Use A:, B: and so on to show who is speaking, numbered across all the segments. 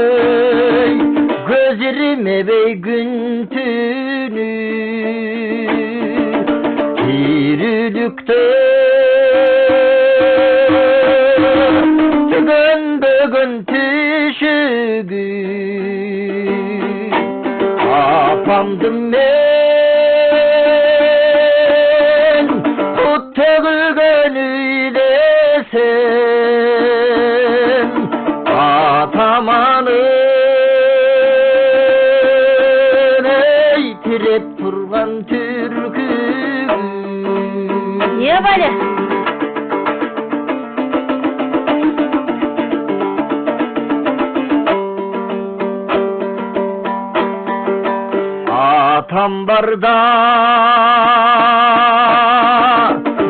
A: Күзөтчүдөй көз ирмебей күн түнү тириликтө түгөнбөгөн түшүгү апамды мен кут төгүлгөн үйлесем атаманын эй тиреп турган түркүгү.
B: Не бале?
A: Атам барда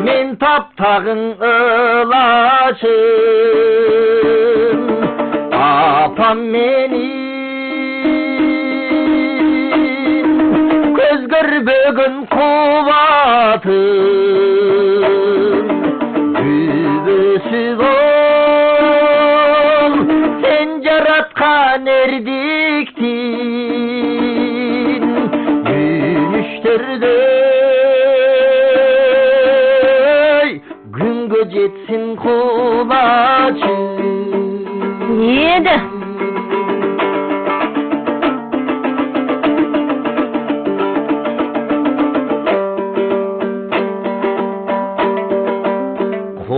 A: мен таптагың ылачым, апам менин көз көрбөгөн кубатым, күбөсүз ол сен жараткан эрдиктин күнгө жетсин кулачы.
B: Неді?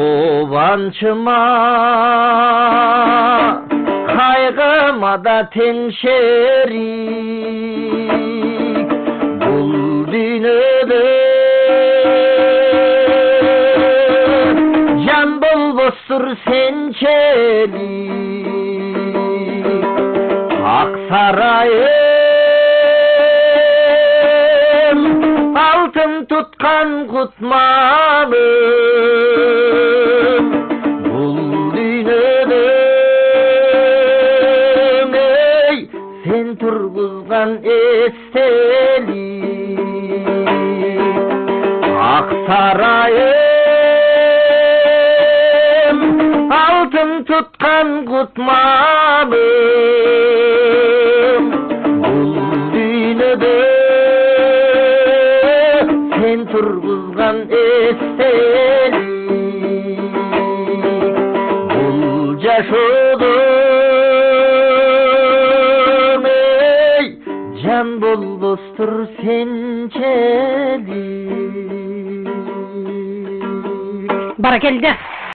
A: Кубанчыма кайгыма да тең шерик бул дүйнөдө жан болбостур сенчелик ак сарайым алтын туткан кутманым бул дүйнөдө эй сен тургузган эстелик ак сарайым алтын туткан кутманым бул дүйнөдө сен тургузган эстелик бул жашоодон эй жан болбостур сенчелик.
B: Баракелде.